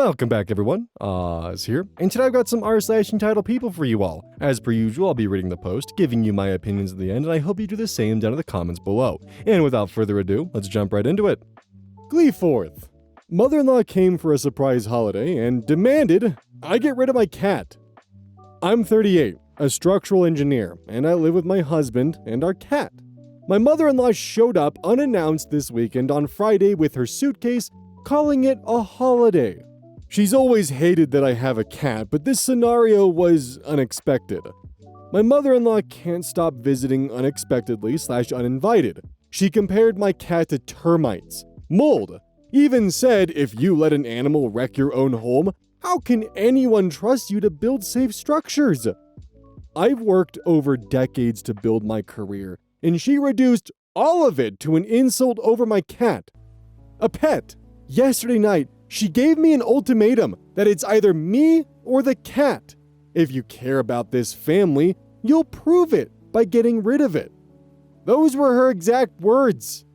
Welcome back, everyone. Oz here, and today I've got some r/entitled for you all. As per usual, I'll be reading the post, giving you my opinions at the end, and I hope you do the same down in the comments below. And without further ado, let's jump right into it. Glee 4th. Mother-in-law came for a surprise holiday and demanded I get rid of my cat. I'm 38, a structural engineer, and I live with my husband and our cat. My mother-in-law showed up unannounced this weekend on Friday with her suitcase, calling it a holiday. She's always hated that I have a cat, but this scenario was unexpected. My mother-in-law can't stop visiting unexpectedly/uninvited. She compared my cat to termites, mold, even said if you let an animal wreck your own home, how can anyone trust you to build safe structures? I've worked over decades to build my career, and she reduced all of it to an insult over my cat. A pet. Yesterday night, she gave me an ultimatum that it's either me or the cat. If you care about this family, you'll prove it by getting rid of it. Those were her exact words.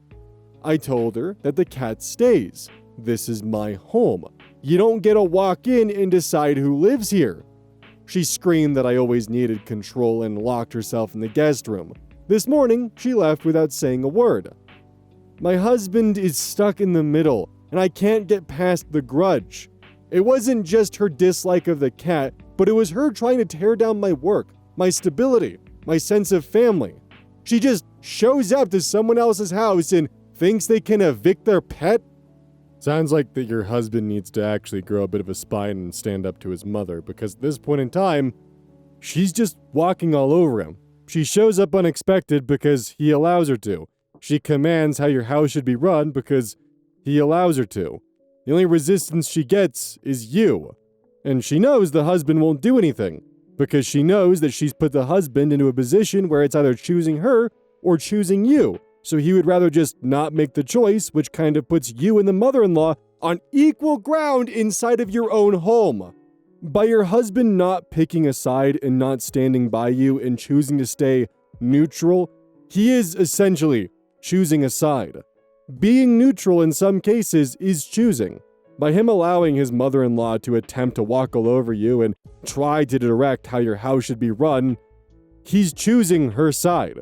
I told her that the cat stays. This is my home. You don't get to walk in and decide who lives here. She screamed that I always needed control and locked herself in the guest room. This morning, she left without saying a word. My husband is stuck in the middle, and I can't get past the grudge. It wasn't just her dislike of the cat, but it was her trying to tear down my work, my stability, my sense of family. She just shows up to someone else's house and thinks they can evict their pet? Sounds like that your husband needs to actually grow a bit of a spine and stand up to his mother, because at this point in time, she's just walking all over him. She shows up unexpected because he allows her to. She commands how your house should be run because he allows her to. The only resistance she gets is you. And she knows the husband won't do anything, because she knows that she's put the husband into a position where it's either choosing her or choosing you. So he would rather just not make the choice, which kind of puts you and the mother-in-law on equal ground inside of your own home. By your husband not picking a side and not standing by you and choosing to stay neutral, he is essentially choosing a side. Being neutral in some cases is choosing. By him allowing his mother-in-law to attempt to walk all over you and try to direct how your house should be run, he's choosing her side.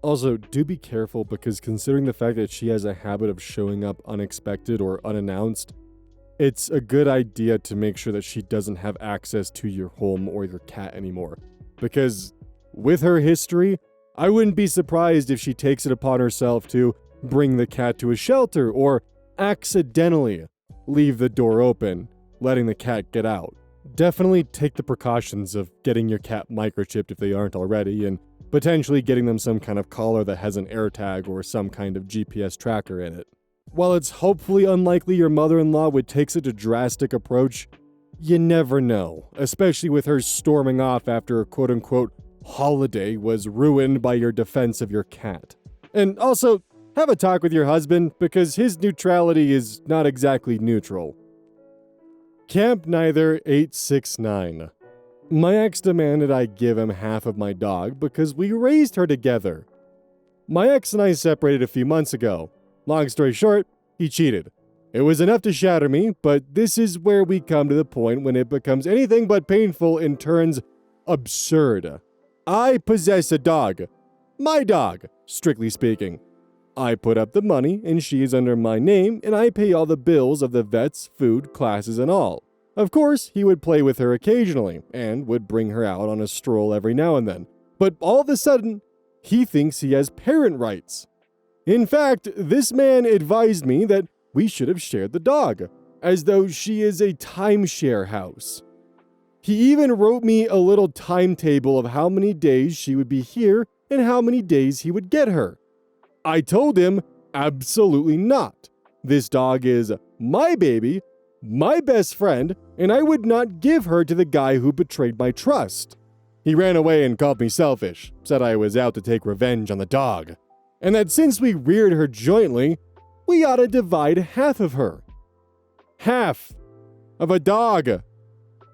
Also, do be careful, because considering the fact that she has a habit of showing up unexpected or unannounced, it's a good idea to make sure that she doesn't have access to your home or your cat anymore. Because with her history, I wouldn't be surprised if she takes it upon herself to bring the cat to a shelter or accidentally leave the door open, letting the cat get out. Definitely take the precautions of getting your cat microchipped if they aren't already, and potentially getting them some kind of collar that has an AirTag or some kind of GPS tracker in it. While it's hopefully unlikely your mother-in-law would take such a drastic approach, you never know, especially with her storming off after a quote-unquote holiday was ruined by your defense of your cat. And also, have a talk with your husband, because his neutrality is not exactly neutral. Camp Neither 869. My ex demanded I give him half of my dog because we raised her together. My ex and I separated a few months ago. Long story short, he cheated. It was enough to shatter me, but this is where we come to the point when it becomes anything but painful and turns absurd. I possess a dog. My dog, strictly speaking. I put up the money, and she is under my name, and I pay all the bills of the vet's, food, classes, and all. Of course, he would play with her occasionally, and would bring her out on a stroll every now and then. But all of a sudden, he thinks he has parent rights. In fact, this man advised me that we should have shared the dog, as though she is a timeshare house. He even wrote me a little timetable of how many days she would be here and how many days he would get her. I told him, absolutely not. This dog is my baby, my best friend, and I would not give her to the guy who betrayed my trust. He ran away and called me selfish, said I was out to take revenge on the dog, and that since we reared her jointly, we ought to divide half of her. Half of a dog.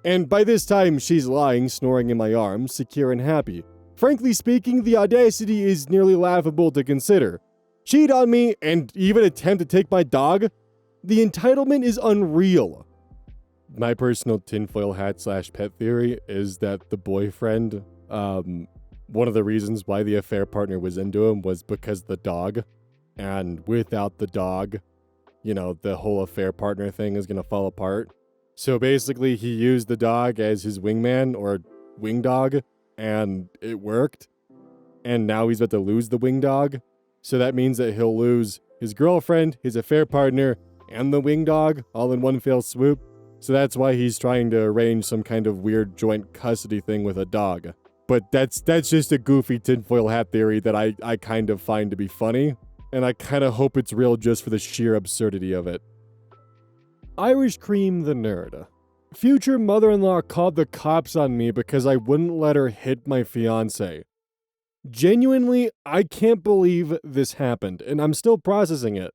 And by this time, she's lying, snoring in my arms, secure and happy. Frankly speaking, the audacity is nearly laughable to consider. Cheat on me and even attempt to take my dog? The entitlement is unreal. My personal tinfoil hat / pet theory is that the boyfriend, one of the reasons why the affair partner was into him was because of the dog. And without the dog, you know, the whole affair partner thing is going to fall apart. So basically, he used the dog as his wingman or wing dog, and it worked. And now he's about to lose the wing dog. So that means that he'll lose his girlfriend, his affair partner, and the wing dog all in one fell swoop. So that's why he's trying to arrange some kind of weird joint custody thing with a dog. But that's just a goofy tinfoil hat theory that I kind of find to be funny. And I kind of hope it's real just for the sheer absurdity of it. Irish Cream the Nerd. Future mother-in-law called the cops on me because I wouldn't let her hit my fiancé. Genuinely, I can't believe this happened, and I'm still processing it.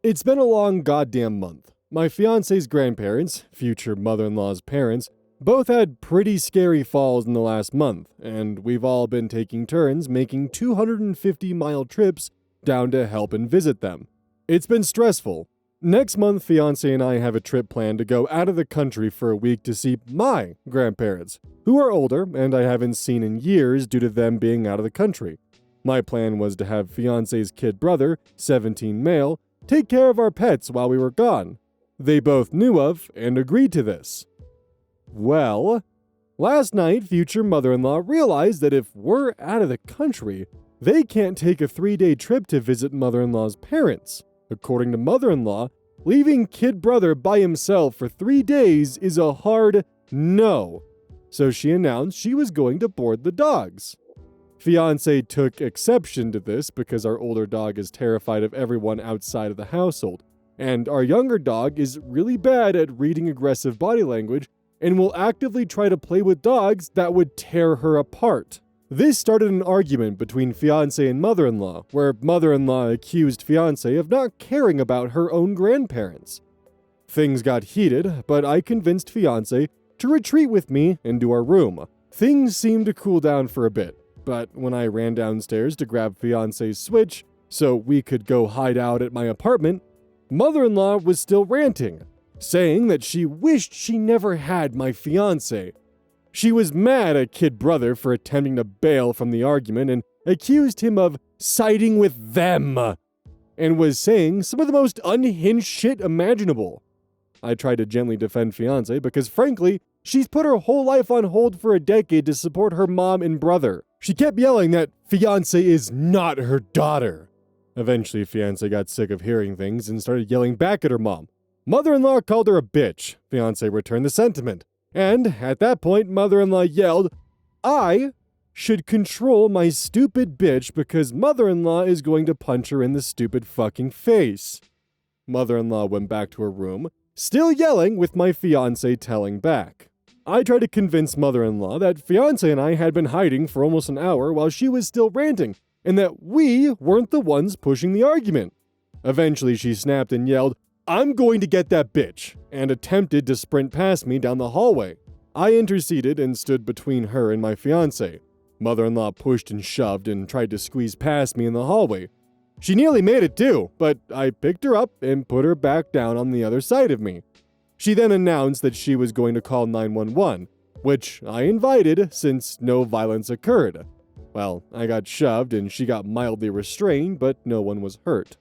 It's been a long goddamn month. My fiancé's grandparents, future mother-in-law's parents, both had pretty scary falls in the last month, and we've all been taking turns making 250-mile trips down to help and visit them. It's been stressful. Next month, fiancé and I have a trip planned to go out of the country for a week to see my grandparents, who are older and I haven't seen in years due to them being out of the country. My plan was to have fiancé's kid brother, 17 male, take care of our pets while we were gone. They both knew of and agreed to this. Well, last night, future mother-in-law realized that if we're out of the country, they can't take a 3-day trip to visit mother-in-law's parents. According to mother-in-law, leaving kid brother by himself for 3 days is a hard no. So she announced she was going to board the dogs. Fiancé took exception to this because our older dog is terrified of everyone outside of the household, and our younger dog is really bad at reading aggressive body language and will actively try to play with dogs that would tear her apart. This started an argument between fiancé and mother-in-law, where mother-in-law accused fiancé of not caring about her own grandparents. Things got heated, but I convinced fiancé to retreat with me into our room. Things seemed to cool down for a bit, but when I ran downstairs to grab fiancé's Switch so we could go hide out at my apartment, mother-in-law was still ranting, saying that she wished she never had my fiancé. She was mad at kid brother for attempting to bail from the argument and accused him of siding with them, and was saying some of the most unhinged shit imaginable. I tried to gently defend fiancé because frankly, she's put her whole life on hold for a decade to support her mom and brother. She kept yelling that fiancé is not her daughter. Eventually, fiancé got sick of hearing things and started yelling back at her mom. Mother-in-law called her a bitch. Fiancé returned the sentiment. And at that point, mother-in-law yelled, I should control my stupid bitch because mother-in-law is going to punch her in the stupid fucking face. Mother-in-law went back to her room, still yelling with my fiancé telling back. I tried to convince mother-in-law that fiancé and I had been hiding for almost an hour while she was still ranting, and that we weren't the ones pushing the argument. Eventually, she snapped and yelled, I'm going to get that bitch, and attempted to sprint past me down the hallway. I interceded and stood between her and my fiancé. Mother-in-law pushed and shoved and tried to squeeze past me in the hallway. She nearly made it too, but I picked her up and put her back down on the other side of me. She then announced that she was going to call 911, which I invited since no violence occurred. Well, I got shoved and she got mildly restrained, but no one was hurt.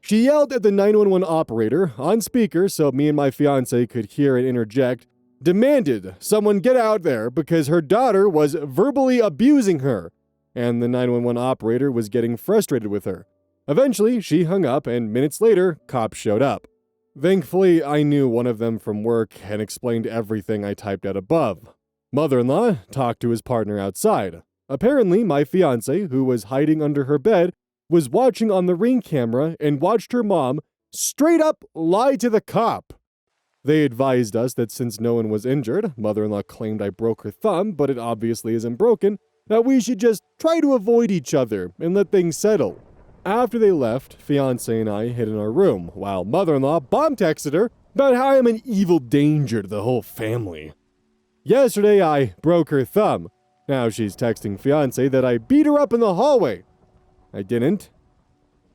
She yelled at the 911 operator on speaker so me and my fiancé could hear and interject, demanded someone get out there because her daughter was verbally abusing her, and the 911 operator was getting frustrated with her. Eventually, she hung up, and minutes later, cops showed up. Thankfully, I knew one of them from work and explained everything I typed out above. Mother-in-law talked to his partner outside. Apparently, my fiancé, who was hiding under her bed, was watching on the Ring camera and watched her mom straight up lie to the cop. They advised us that since no one was injured, mother-in-law claimed I broke her thumb, but it obviously isn't broken, that we should just try to avoid each other and let things settle. After they left, fiancé and I hid in our room, while mother-in-law bomb texted her about how I'm an evil danger to the whole family. Yesterday, I broke her thumb. Now she's texting fiancé that I beat her up in the hallway. I didn't.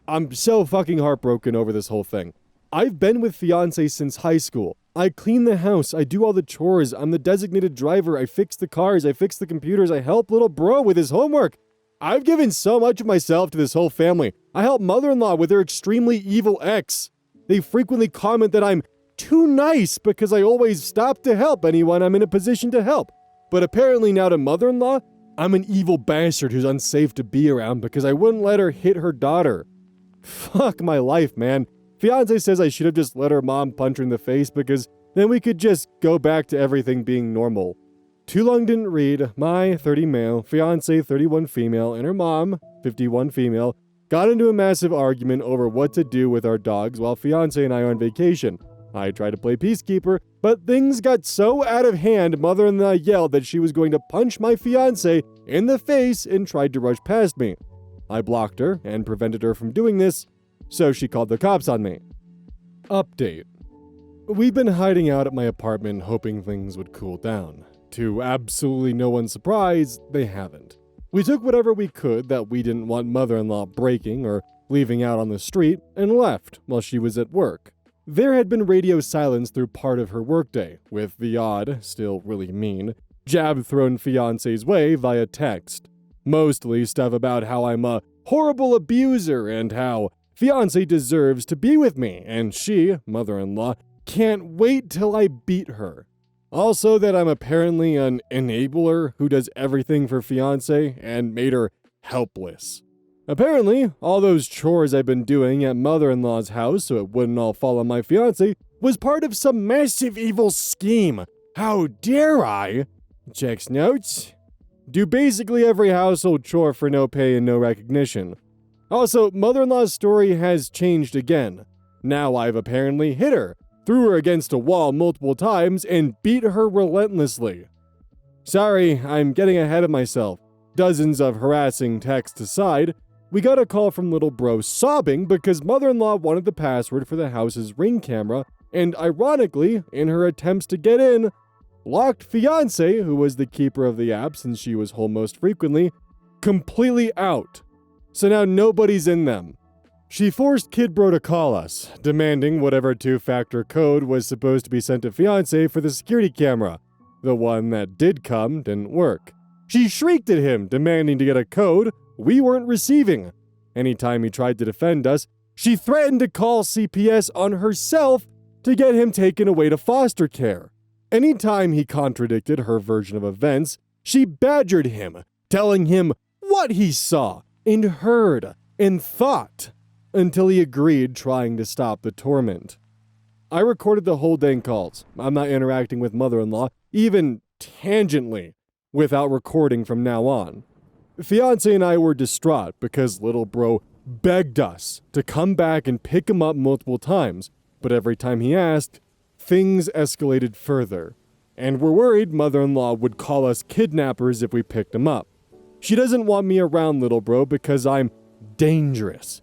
I'm so fucking heartbroken over this whole thing. I've been with fiancé since high school, I clean the house, I do all the chores, I'm the designated driver, I fix the cars, I fix the computers, I help little bro with his homework. I've given so much of myself to this whole family. I help mother-in-law with her extremely evil ex. They frequently comment that I'm too nice because I always stop to help anyone I'm in a position to help. But apparently now to mother-in-law, I'm an evil bastard who's unsafe to be around because I wouldn't let her hit her daughter. Fuck my life, man. Fiancé says I should have just let her mom punch her in the face because then we could just go back to everything being normal. Too long didn't read. My 30 male, fiancé 31 female, and her mom, 51 female, got into a massive argument over what to do with our dogs while fiancé and I are on vacation. I tried to play peacekeeper, but things got so out of hand, mother-in-law yelled that she was going to punch my fiancé in the face and tried to rush past me. I blocked her and prevented her from doing this, so she called the cops on me. Update. We've been hiding out at my apartment hoping things would cool down. To absolutely no one's surprise, they haven't. We took whatever we could that we didn't want mother-in-law breaking or leaving out on the street and left while she was at work. There had been radio silence through part of her workday, with the odd, still really mean, jab thrown fiancé's way via text. Mostly stuff about how I'm a horrible abuser and how fiancé deserves to be with me, and she, mother-in-law, can't wait till I beat her. Also that I'm apparently an enabler who does everything for fiancé and made her helpless. Apparently, all those chores I've been doing at mother-in-law's house so it wouldn't all fall on my fiancé was part of some massive evil scheme. How dare I? Checks notes. Do basically every household chore for no pay and no recognition. Also, mother-in-law's story has changed again. Now I've apparently hit her, threw her against a wall multiple times, and beat her relentlessly. Sorry, I'm getting ahead of myself. Dozens of harassing texts aside, we got a call from little bro sobbing because mother-in-law wanted the password for the house's Ring camera, and ironically, in her attempts to get in, locked fiancé, who was the keeper of the app since she was home most frequently, completely out. So now nobody's in them. She forced Kid Bro to call us, demanding whatever two-factor code was supposed to be sent to fiancé for the security camera. The one that did come didn't work. She shrieked at him, demanding to get a code we weren't receiving. Anytime he tried to defend us, she threatened to call CPS on herself to get him taken away to foster care. Anytime he contradicted her version of events, she badgered him, telling him what he saw and heard and thought, until he agreed, trying to stop the torment. I recorded the whole dang calls. I'm not interacting with mother-in-law, even tangentially, without recording from now on. Fiancé and I were distraught because little bro begged us to come back and pick him up multiple times, but every time he asked, things escalated further, and we're worried mother-in-law would call us kidnappers if we picked him up. She doesn't want me around little bro because I'm dangerous.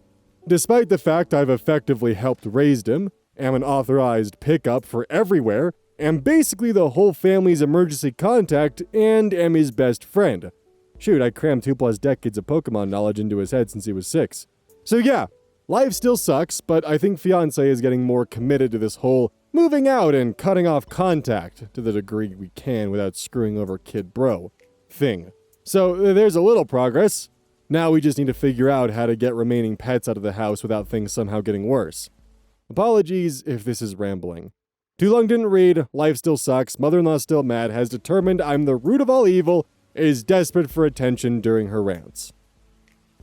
Despite the fact I've effectively helped raise him, am an authorized pickup for everywhere, am basically the whole family's emergency contact, and am his best friend. Shoot, I crammed 2+ decades of Pokemon knowledge into his head since he was 6. So yeah, life still sucks, but I think fiancé is getting more committed to this whole moving out and cutting off contact to the degree we can without screwing over Kid Bro thing. So there's a little progress. Now we just need to figure out how to get remaining pets out of the house without things somehow getting worse. Apologies if this is rambling. Too long didn't read, life still sucks, mother-in-law still mad, has determined I'm the root of all evil, is desperate for attention during her rants.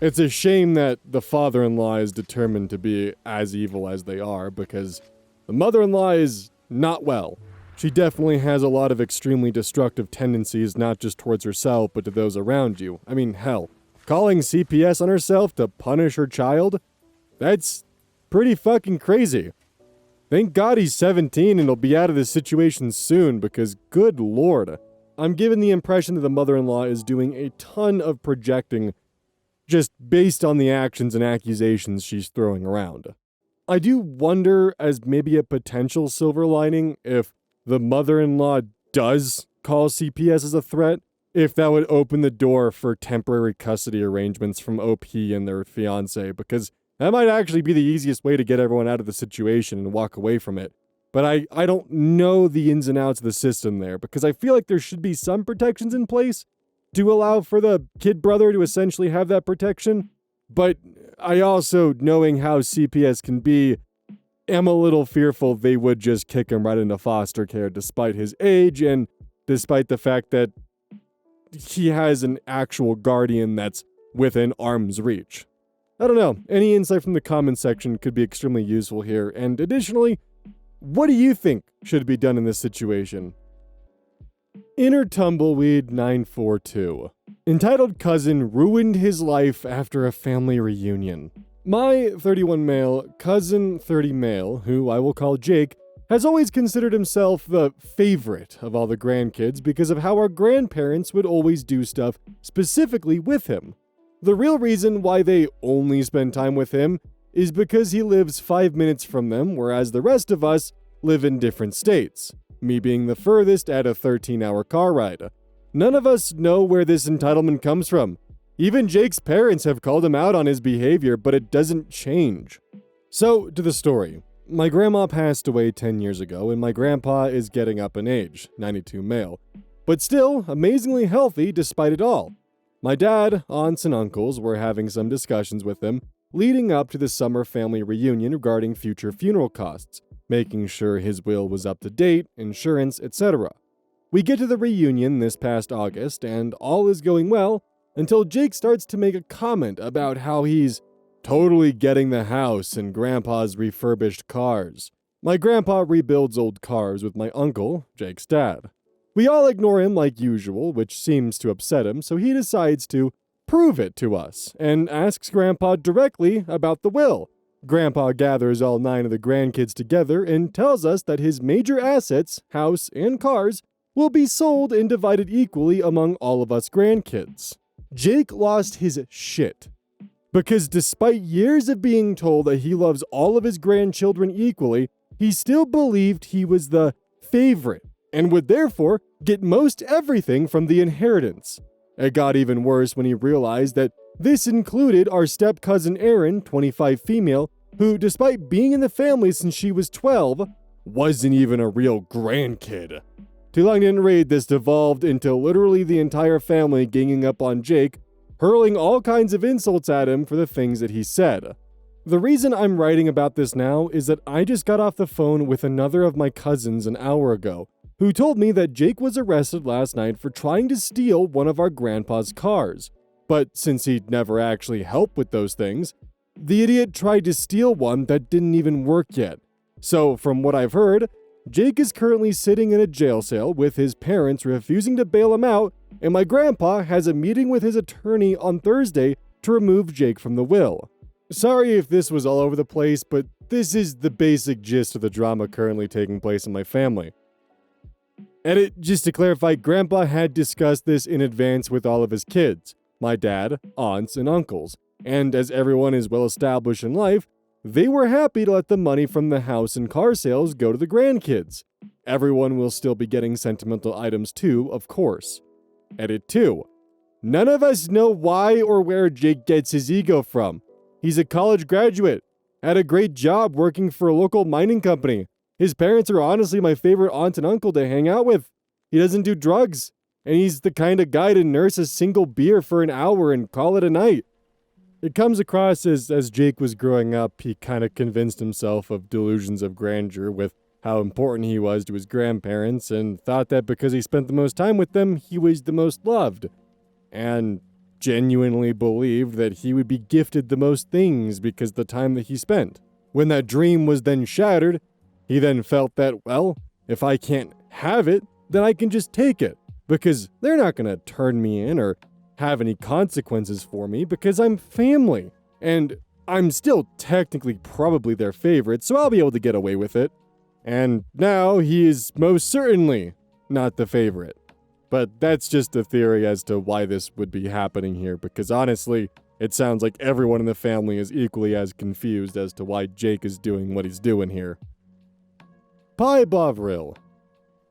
It's a shame that the father-in-law is determined to be as evil as they are, because the mother-in-law is not well. She definitely has a lot of extremely destructive tendencies, not just towards herself, but to those around you. I mean, hell, calling CPS on herself to punish her child? That's pretty fucking crazy. Thank God he's 17 and he'll be out of this situation soon, because good lord, I'm given the impression that the mother-in-law is doing a ton of projecting just based on the actions and accusations she's throwing around. I do wonder, as maybe a potential silver lining, if the mother-in-law does call CPS as a threat, if that would open the door for temporary custody arrangements from OP and their fiancé, because that might actually be the easiest way to get everyone out of the situation and walk away from it. But I don't know the ins and outs of the system there, because I feel like there should be some protections in place to allow for the kid brother to essentially have that protection. But I also, knowing how CPS can be, am a little fearful they would just kick him right into foster care despite his age and despite the fact that he has an actual guardian that's within arm's reach. I don't know, any insight from the comments section could be extremely useful here, and additionally, what do you think should be done in this situation? Inner Tumbleweed 942. Entitled cousin ruined his life after a family reunion. My 31 male, cousin 30 male, who I will call Jake, has always considered himself the favorite of all the grandkids because of how our grandparents would always do stuff specifically with him. The real reason why they only spend time with him is because he lives 5 minutes from them, whereas the rest of us live in different states, me being the furthest at a 13-hour car ride. None of us know where this entitlement comes from. Even Jake's parents have called him out on his behavior, but it doesn't change. So, to the story. My grandma passed away 10 years ago, and my grandpa is getting up in age, 92 male, but still amazingly healthy despite it all. My dad, aunts, and uncles were having some discussions with him leading up to the summer family reunion regarding future funeral costs, making sure his will was up to date, insurance, etc. We get to the reunion this past August, and all is going well until Jake starts to make a comment about how he's totally getting the house and Grandpa's refurbished cars. My grandpa rebuilds old cars with my uncle, Jake's dad. We all ignore him like usual, which seems to upset him, so he decides to prove it to us and asks Grandpa directly about the will. Grandpa gathers all 9 of the grandkids together and tells us that his major assets, house and cars, will be sold and divided equally among all of us grandkids. Jake lost his shit. Because despite years of being told that he loves all of his grandchildren equally, he still believed he was the favorite and would therefore get most everything from the inheritance. It got even worse when he realized that this included our step-cousin Erin, 25 female, who, despite being in the family since she was 12, wasn't even a real grandkid. Too long didn't read, this devolved into literally the entire family ganging up on Jake, hurling all kinds of insults at him for the things that he said. The reason I'm writing about this now is that I just got off the phone with another of my cousins an hour ago, who told me that Jake was arrested last night for trying to steal one of our grandpa's cars. But since he'd never actually helped with those things, the idiot tried to steal one that didn't even work yet. So from what I've heard, Jake is currently sitting in a jail cell with his parents refusing to bail him out, and my grandpa has a meeting with his attorney on Thursday to remove Jake from the will. Sorry if this was all over the place, but this is the basic gist of the drama currently taking place in my family. Edit, just to clarify, Grandpa had discussed this in advance with all of his kids, my dad, aunts, and uncles, and as everyone is well established in life, they were happy to let the money from the house and car sales go to the grandkids. Everyone will still be getting sentimental items too, of course. Edit 2. None of us know why or where Jake gets his ego from. He's a college graduate, had a great job working for a local mining company. His parents are honestly my favorite aunt and uncle to hang out with. He doesn't do drugs, and he's the kind of guy to nurse a single beer for an hour and call it a night. It comes across as Jake was growing up, he kind of convinced himself of delusions of grandeur with how important he was to his grandparents and thought that because he spent the most time with them, he was the most loved. And genuinely believed that he would be gifted the most things because of the time that he spent. When that dream was then shattered, he then felt that, well, if I can't have it, then I can just take it, because they're not going to turn me in or have any consequences for me because I'm family, and I'm still technically probably their favorite, so I'll be able to get away with it. And now he is most certainly not the favorite. But that's just a theory as to why this would be happening here, because honestly, it sounds like everyone in the family is equally as confused as to why Jake is doing what he's doing here. Pi Bovril.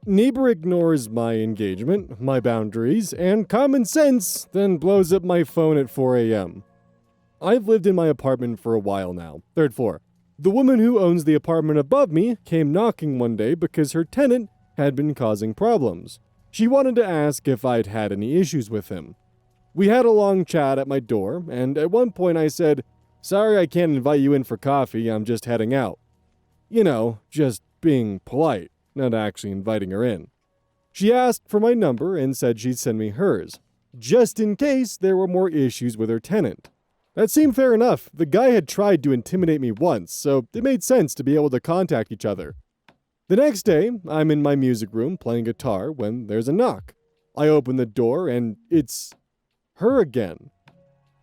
Neighbor ignores my engagement, my boundaries, and common sense, then blows up my phone at 4 a.m. I've lived in my apartment for a while now, 3rd floor. The woman who owns the apartment above me came knocking one day because her tenant had been causing problems. She wanted to ask if I'd had any issues with him. We had a long chat at my door, and at one point I said, "Sorry I can't invite you in for coffee, I'm just heading out." You know, just being polite, not actually inviting her in. She asked for my number and said she'd send me hers, just in case there were more issues with her tenant. That seemed fair enough. The guy had tried to intimidate me once, so it made sense to be able to contact each other. The next day, I'm in my music room playing guitar when there's a knock. I open the door and it's her again.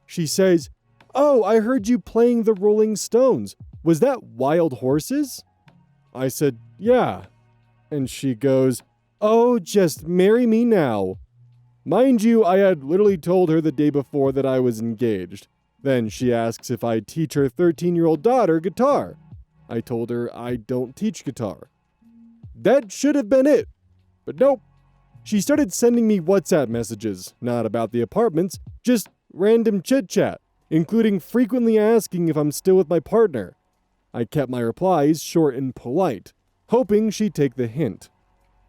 She says, "Oh, I heard you playing the Rolling Stones. Was that Wild Horses?" I said, "Yeah." And she goes, "Oh, just marry me now." Mind you, I had literally told her the day before that I was engaged. Then she asks if I'd teach her 13-year-old daughter guitar. I told her I don't teach guitar. That should have been it. But nope. She started sending me WhatsApp messages, not about the apartments, just random chit-chat, including frequently asking if I'm still with my partner. I kept my replies short and polite, hoping she'd take the hint.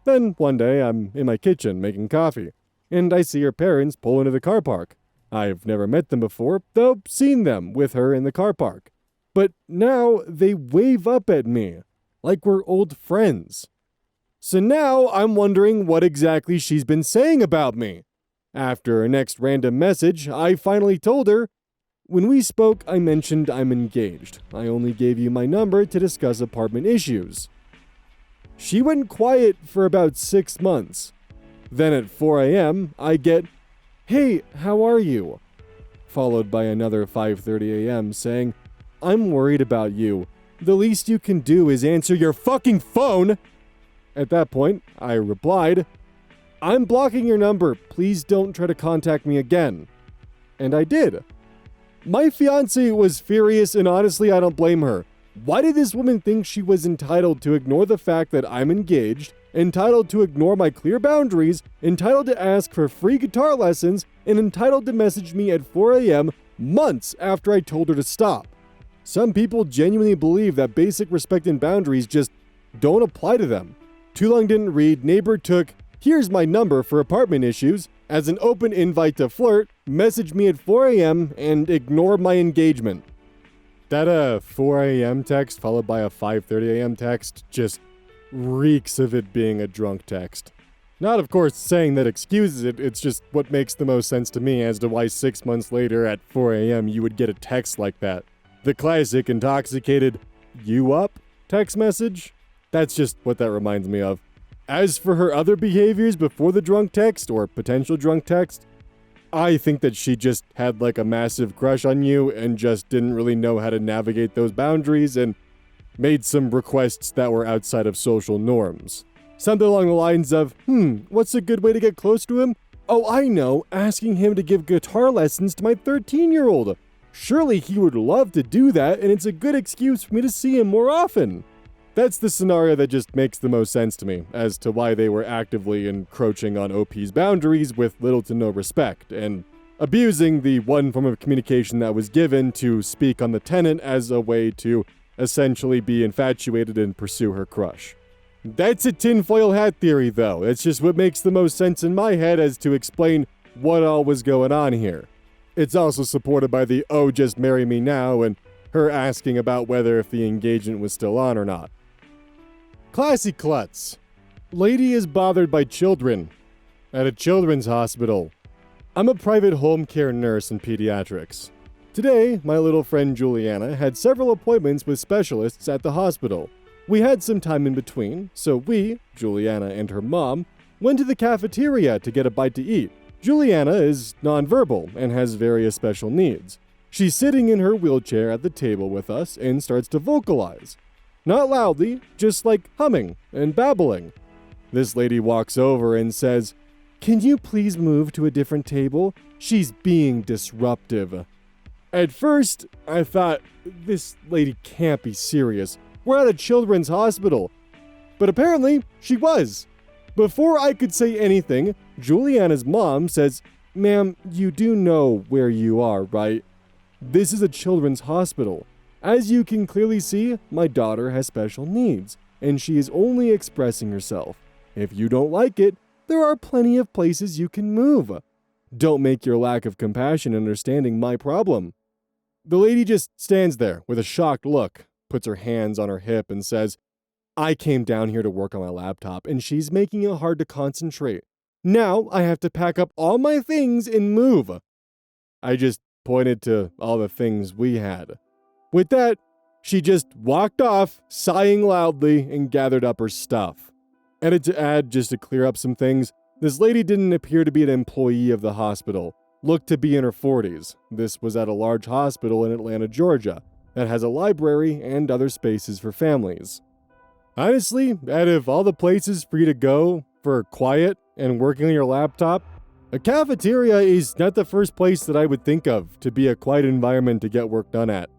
Then one day I'm in my kitchen making coffee, and I see her parents pull into the car park. I've never met them before, though seen them with her in the car park. But now they wave up at me, like we're old friends. So now I'm wondering what exactly she's been saying about me. After her next random message, I finally told her, "When we spoke, I mentioned I'm engaged. I only gave you my number to discuss apartment issues." She went quiet for about 6 months. Then at 4 a.m., I get, "Hey, how are you?" Followed by another 5:30 a.m. saying, "I'm worried about you. The least you can do is answer your fucking phone." At that point, I replied, "I'm blocking your number. Please don't try to contact me again." And I did. My fiancée was furious, and honestly, I don't blame her. Why did this woman think she was entitled to ignore the fact that I'm engaged, entitled to ignore my clear boundaries, entitled to ask for free guitar lessons, and entitled to message me at 4 a.m. months after I told her to stop? Some people genuinely believe that basic respect and boundaries just don't apply to them. Too Long Didn't Read neighbor took, "Here's my number for apartment issues," as an open invite to flirt, messaged me at 4 a.m., and ignored my engagement. That 4 a.m. text followed by a 5:30 a.m. text just reeks of it being a drunk text. Not, of course, saying that excuses it, it's just what makes the most sense to me as to why 6 months later at 4 a.m. you would get a text like that. The classic intoxicated, "You up?" text message. That's just what that reminds me of. As for her other behaviors before the drunk text, or potential drunk text, I think that she just had like a massive crush on you and just didn't really know how to navigate those boundaries and made some requests that were outside of social norms. Something along the lines of, what's a good way to get close to him? Oh, I know, asking him to give guitar lessons to my 13-year-old. Surely he would love to do that, and it's a good excuse for me to see him more often. That's the scenario that just makes the most sense to me as to why they were actively encroaching on OP's boundaries with little to no respect, and abusing the one form of communication that was given to speak on the tenant as a way to essentially be infatuated and pursue her crush. That's a tinfoil hat theory, though. It's just what makes the most sense in my head as to explain what all was going on here. It's also supported by the "oh, just marry me now" and her asking about whether if the engagement was still on or not. Classy klutz. Lady is bothered by children at a children's hospital. I'm a private home care nurse in pediatrics. Today, my little friend Juliana had several appointments with specialists at the hospital. We had some time in between, so we, Juliana and her mom, went to the cafeteria to get a bite to eat. Juliana is nonverbal and has various special needs. She's sitting in her wheelchair at the table with us and starts to vocalize. Not loudly, just like humming and babbling. This lady walks over and says, "Can you please move to a different table? She's being disruptive." At first, I thought, this lady can't be serious. We're at a children's hospital. But apparently, she was. Before I could say anything, Juliana's mom says, "Ma'am, you do know where you are, right? This is a children's hospital. As you can clearly see, my daughter has special needs, and she is only expressing herself. If you don't like it, there are plenty of places you can move. Don't make your lack of compassion and understanding my problem." The lady just stands there with a shocked look, puts her hands on her hip, and says, "I came down here to work on my laptop, and she's making it hard to concentrate. Now I have to pack up all my things and move." I just pointed to all the things we had. With that, she just walked off, sighing loudly, and gathered up her stuff. And to add, just to clear up some things, this lady didn't appear to be an employee of the hospital. Looked to be in her 40s. This was at a large hospital in Atlanta, Georgia, that has a library and other spaces for families. Honestly, out of all the places for you to go for quiet and working on your laptop, a cafeteria is not the first place that I would think of to be a quiet environment to get work done at.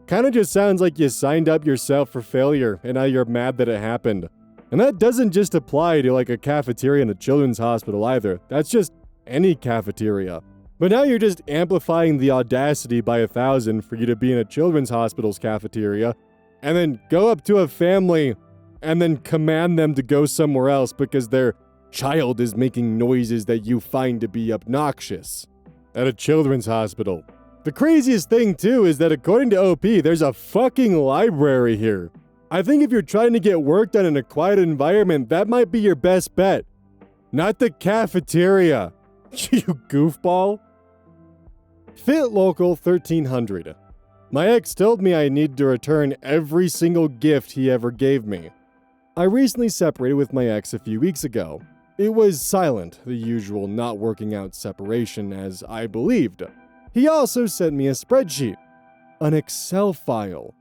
Kinda just sounds like you signed up yourself for failure and now you're mad that it happened. And that doesn't just apply to like a cafeteria in a children's hospital either. That's just any cafeteria. But now you're just amplifying the audacity by 1,000 for you to be in a children's hospital's cafeteria and then go up to a family and then command them to go somewhere else because their child is making noises that you find to be obnoxious at a children's hospital. The craziest thing too is that according to OP, there's a fucking library here. I think if you're trying to get work done in a quiet environment, that might be your best bet. Not the cafeteria. You goofball. Fit Local 1300. My ex told me I need to return every single gift he ever gave me. I recently separated with my ex a few weeks ago. It was silent, the usual not working out separation as I believed. He also sent me a spreadsheet, an Excel file,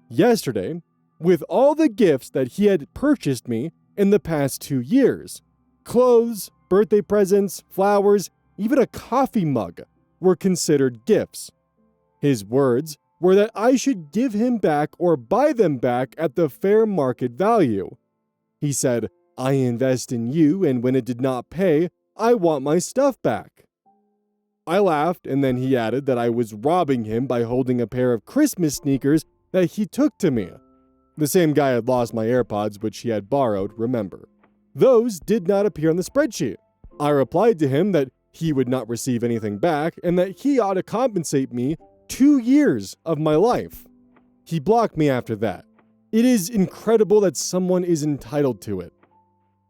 yesterday with all the gifts that he had purchased me in the past 2 years. Clothes, birthday presents, flowers, even a coffee mug were considered gifts. His words were that I should give him back or buy them back at the fair market value. He said, "I invest in you, and when it did not pay, I want my stuff back." I laughed, and then he added that I was robbing him by holding a pair of Christmas sneakers that he took to me. The same guy had lost my AirPods, which he had borrowed, remember. Those did not appear on the spreadsheet. I replied to him that he would not receive anything back and that he ought to compensate me 2 years of my life. He blocked me after that. It is incredible that someone is entitled to it.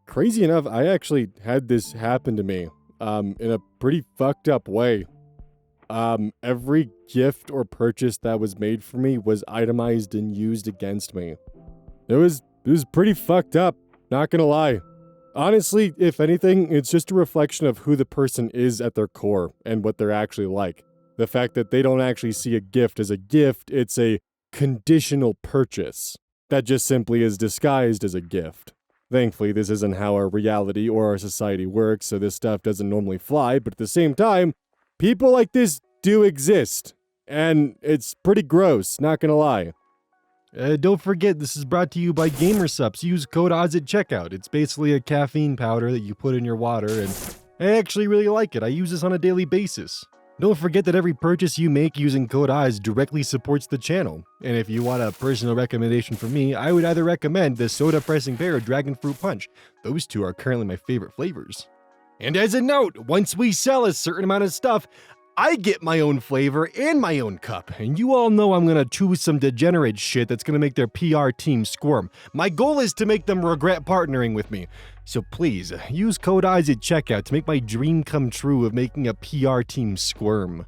Crazy enough, I actually had this happen to me in a pretty fucked up way. Every gift or purchase that was made for me was itemized and used against me. It was pretty fucked up, not gonna lie. Honestly, if anything, it's just a reflection of who the person is at their core and what they're actually like. The fact that they don't actually see a gift as a gift, it's a conditional purchase that just simply is disguised as a gift. Thankfully, this isn't how our reality or our society works, so this stuff doesn't normally fly, but at the same time, people like this do exist, and it's pretty gross, not gonna lie. Don't forget, this is brought to you by GamerSupps. Use code ODDS at checkout. It's basically a caffeine powder that you put in your water, and I actually really like it. I use this on a daily basis. Don't forget that every purchase you make using code ODDS directly supports the channel. And if you want a personal recommendation from me, I would either recommend the Soda Pressing Pear or Dragon Fruit Punch. Those two are currently my favorite flavors. And as a note, once we sell a certain amount of stuff, I get my own flavor and my own cup, and you all know I'm gonna choose some degenerate shit that's gonna make their PR team squirm. My goal is to make them regret partnering with me. So please, use code ODDS at checkout to make my dream come true of making a PR team squirm.